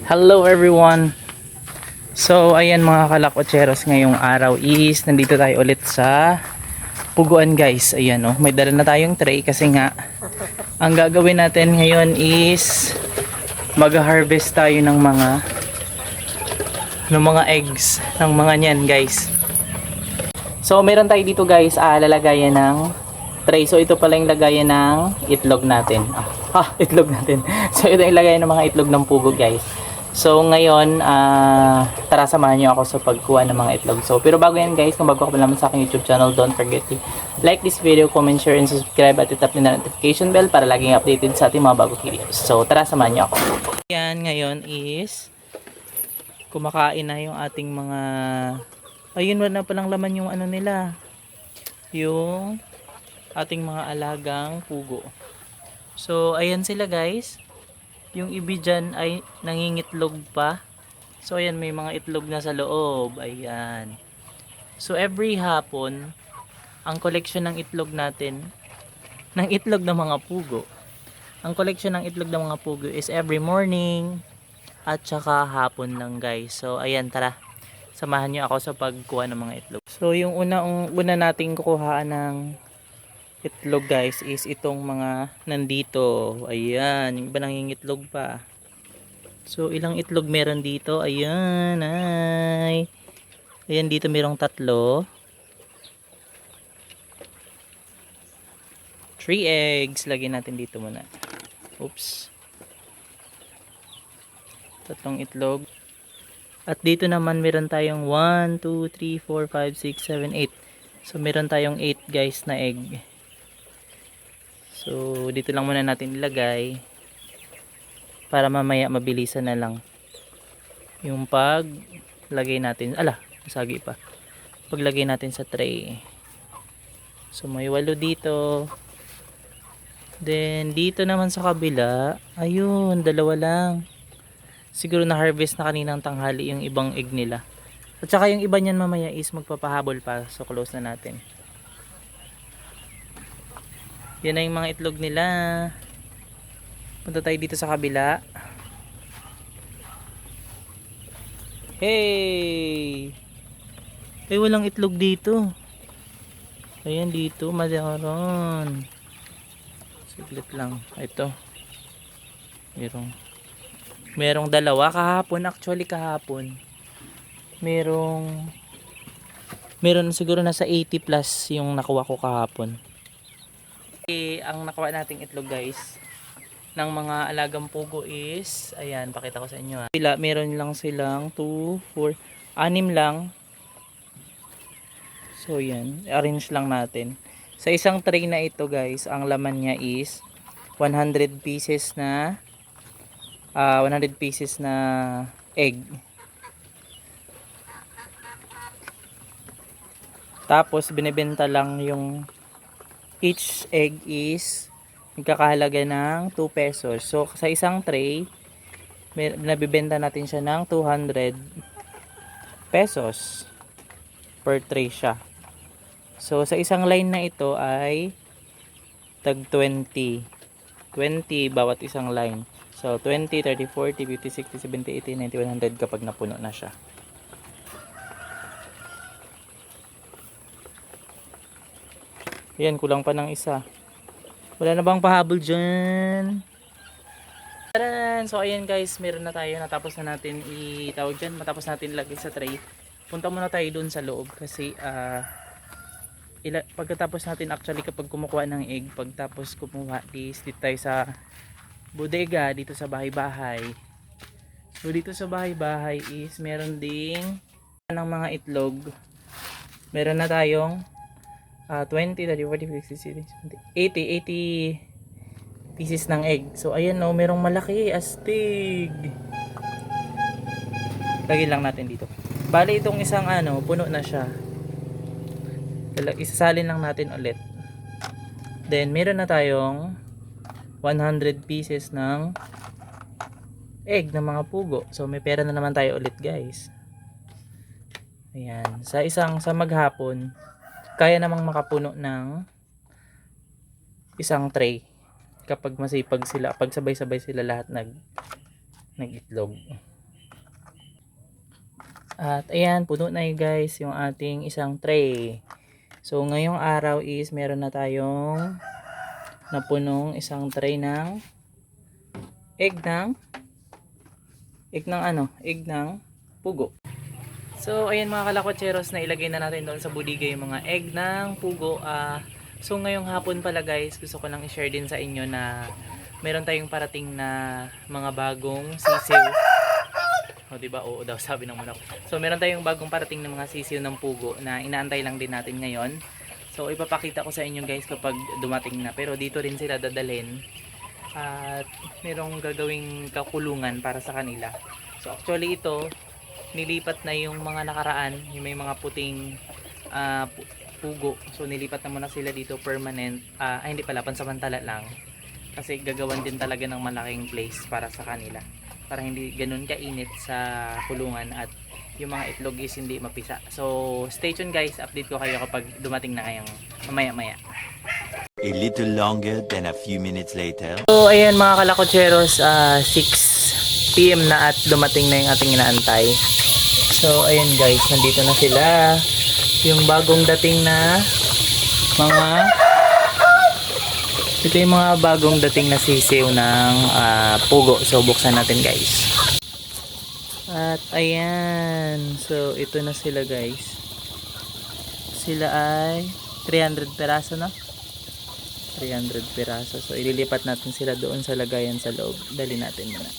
Hello everyone. So ayan mga kalakotseros, ngayong araw is nandito tayo ulit sa Puguan guys. Ayan oh, may dala na tayong tray kasi nga ang gagawin natin ngayon is mag-harvest tayo ng mga eggs ng mga niyan guys. So meron tayo dito guys, lalagayan ng tray. So ito pala yung lagayan ng itlog natin. Itlog natin. So ito yung lagayan ng mga itlog ng pugo guys. So ngayon, tara samahan nyo ako sa pagkuha ng mga itlog. So pero bago yan guys, kung bago ka pa naman sa aking YouTube channel, don't forget to like this video, comment, share, and subscribe at itap nyo na notification bell para laging updated sa ating mga bagong videos. So tara samahan nyo ako. Yan ngayon is kumakain na yung ating mga, ayun, wala na palang laman yung ano nila, yung ating mga alagang pugo. So ayan sila guys. Yung ibi dyan ay nangingitlog pa. So ayan, may mga itlog na sa loob. Ayan. So every hapon, ang collection ng itlog natin, ng itlog ng mga pugo, ang collection ng itlog ng mga pugo is every morning at saka hapon lang guys. So ayan, tara, samahan nyo ako sa pagkuha ng mga itlog. So yung una nating kukuhaan ng itlog guys is itong mga nandito. Ayan, yung iba nangingitlog pa. So ilang itlog meron dito? Ayan, ayan, dito merong 3. 3 eggs. Lagyan natin dito muna. Oops. 3 itlog. At dito naman meron tayong 1, 2, 3, 4, 5, 6, 7, 8. So meron tayong 8 guys na egg. So dito lang muna natin ilagay para mamaya mabilisan na lang yung paglagay natin. Masagi pa. Paglagay natin sa tray. So may 8 dito. Then dito naman sa kabila, ayun, 2 lang. Siguro na harvest na kaninang tanghali yung ibang egg nila. At saka yung iba niyan mamaya is magpapahabol pa. So close na natin. Yan na yung mga itlog nila. Punta tayo dito sa kabila. Hey! Walang itlog dito. Ayan dito, madaron. Siglit lang. Ito. Merong 2 kahapon. Actually kahapon. Meron siguro nasa 80 plus yung nakuha ko kahapon. Ang nakuha nating itlog guys ng mga alagang pugo is, ayan, pakita ko sa inyo meron lang silang 2, 4, 6 lang. So yan, arrange lang natin. Sa isang tray na ito guys, ang laman niya is 100 pieces na 100 pieces na egg. Tapos binebenta lang yung each egg is nagkakahalaga ng 2 pesos. So sa isang tray, nabibenta natin siya ng 200 pesos per tray siya. So sa isang line na ito ay tag 20 bawat isang line. So 20, 30, 40, 50, 60, 70, 80, 90, 100 kapag napuno na siya. Ayan, kulang pa ng isa. Wala na bang pahabol dyan? Taran! So ayan guys, meron na tayo. Natapos na natin itawag dyan. Matapos natin ilagay sa tray. Punta muna tayo dun sa loob kasi pagkatapos natin actually kapag kumukuha ng egg, pagtapos kumuha dito tayo sa bodega, dito sa bahay-bahay. So dito sa bahay-bahay is meron ding ng mga itlog. Meron na tayong 20, 30, 40, 50, 60, 70, 80 pieces ng egg. So ayan no, merong malaki, astig. Lagyan lang natin dito. Bali itong isang puno na siya. Isasalin lang natin ulit. Then meron na tayong 100 pieces ng egg ng mga pugo. So may pera na naman tayo ulit guys. Ayan, sa maghapon kaya namang makapuno ng isang tray kapag masipag sila, pag sabay-sabay sila lahat nag-itlog. At ayan, puno na yun guys yung ating isang tray. So ngayong araw is meron na tayong napunong isang tray ng egg ng pugo. So ayan mga kalakotseros, na ilagay na natin doon sa budiga yung mga egg ng pugo. So ngayong hapon pala guys, gusto ko lang i-share din sa inyo na meron tayong parating na mga bagong sisiw. O diba? Oo daw, sabi ng manok. So meron tayong bagong parating na mga sisiw ng pugo na inaantay lang din natin ngayon. So ipapakita ko sa inyo guys kapag dumating na. Pero dito rin sila dadalhin. At merong gagawing kakulungan para sa kanila. So actually ito, nilipat na yung mga nakaraan. Yung may mga puting pugo. So nilipat na muna sila dito permanent. Hindi pala, pansamantala lang. Kasi gagawan din talaga ng malaking place para sa kanila. Para hindi ganun kainit sa kulungan at yung mga itlog is hindi mapisa. So stay tuned guys, update ko kayo kapag dumating na kayong mamaya-maya. A little longer than a few minutes later. So ayan mga kalakotseros, 6 PM na at dumating na yung ating inaantay. So ayan guys, nandito na sila. Yung bagong dating na ito yung mga bagong dating na sisiw ng pugo. So buksan natin guys. At ayan, so ito na sila guys. Sila ay 300 peraso na. 300 peraso. So ililipat natin sila doon sa lagayan sa loob. Dali natin muna.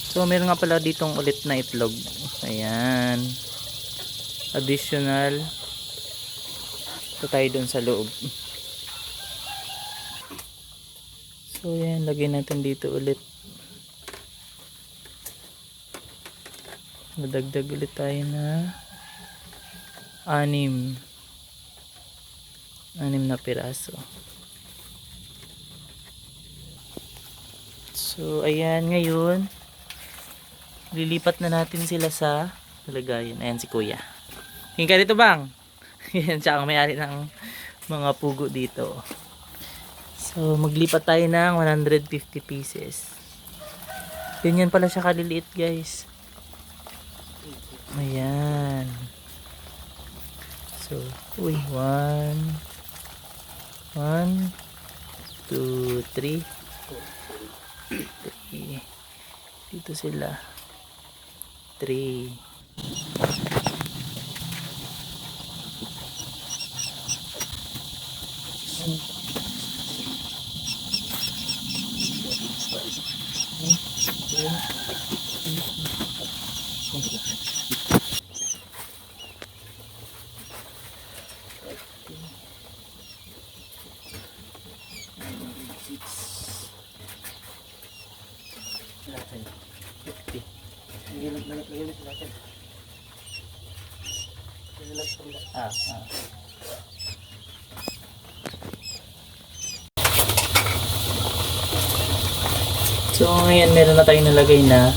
So meron nga pala ditong ulit na itlog. Ayan. Additional. Ito tayo doon sa loob. So yan, lagay natin dito ulit. Madagdag ulit tayo na 6 na piraso. So ayan, ngayon lilipat na natin sila sa lagayan. Ayan si kuya. Hinga dito bang? Yan siya ang may-ari ng mga pugo dito. So maglipat tayo ng 150 pieces. Ganyan pala siya kaliliit guys. Ayan. So, 1 2 3 dito sila 3. So ngayon meron na tayong nalagay na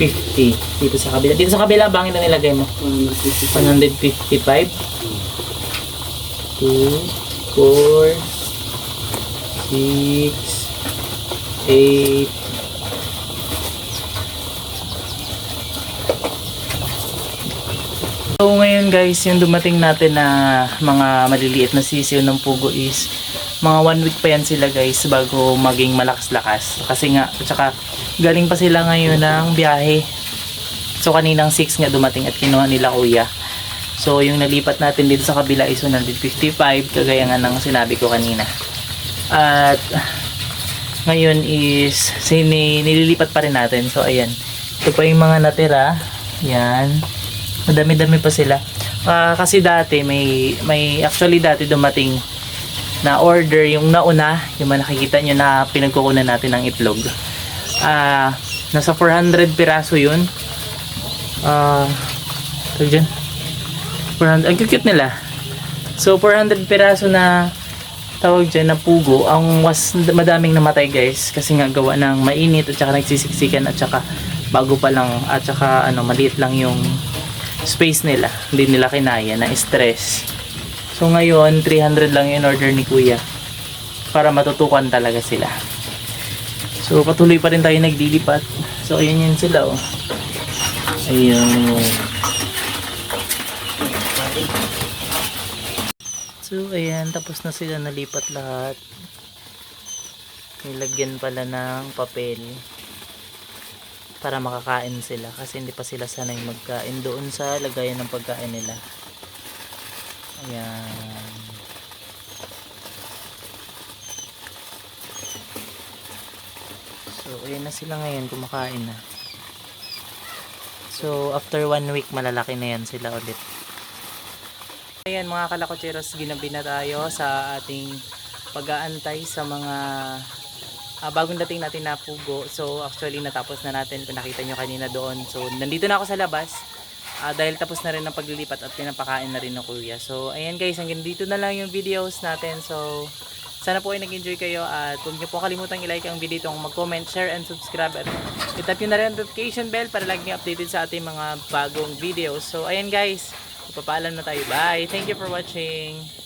50 dito sa kabila. Dito sa kabila bangin na nilagay mo? 155 2 4 6 8 So ngayon guys, yung dumating natin na mga maliliit na sisiw ng pugo is mga 1 week pa yan sila guys bago maging malakas-lakas. Kasi nga, at saka galing pa sila ngayon ng biyahe. So kaninang 6 nga dumating at kinuha nila kuya. So yung nalipat natin dito sa kabila is 155 kagaya nga ng sinabi ko kanina. At ngayon is nililipat pa rin natin. So ayan, ito pa yung mga natira. Yan. Madami-dami pa sila. Kasi dati actually dati dumating na order yung nauna, yung nakikita nyo na pinagkukunan natin ng itlog. Nasa 400 piraso yun. Tawag dyan. 400, ang cute nila. So 400 piraso na tawag dyan na pugo. Ang was madaming namatay guys kasi nga gawa ng mainit at saka nagsisiksikan at saka bago pa lang at saka maliit lang yung space nila, hindi nila kinaya na stress. So ngayon 300 lang yung order ni kuya para matutukan talaga sila. So patuloy pa rin tayo naglilipat. So ayan yun sila oh. Ayan. So, ayan. Tapos na sila nalipat lahat. Nilagyan pala ng papel para makakain sila kasi hindi pa sila sanay magkain doon sa lagayan ng pagkain nila. Ayan. So, ayan na sila ngayon, kumakain na. So, after 1 week, malalaki na yan sila ulit. Ayan mga kalakotseros, ginabi na tayo sa ating pag-aantay sa mga bagong dating natin na pugo. So, actually, natapos na natin. Kung nakita nyo kanina doon. So, nandito na ako sa labas. Dahil tapos na rin ang paglilipat at pinapakain na rin ng kuya. So, ayan guys, hanggang dito na lang yung videos natin. So, sana po ay nag-enjoy kayo at huwag nyo po kalimutang i-like ang video itong mag-comment, share, and subscribe. At itap nyo na rin ang notification bell para lagi nyo updated sa ating mga bagong videos. So, ayan guys, ipapaalam na tayo. Bye! Thank you for watching!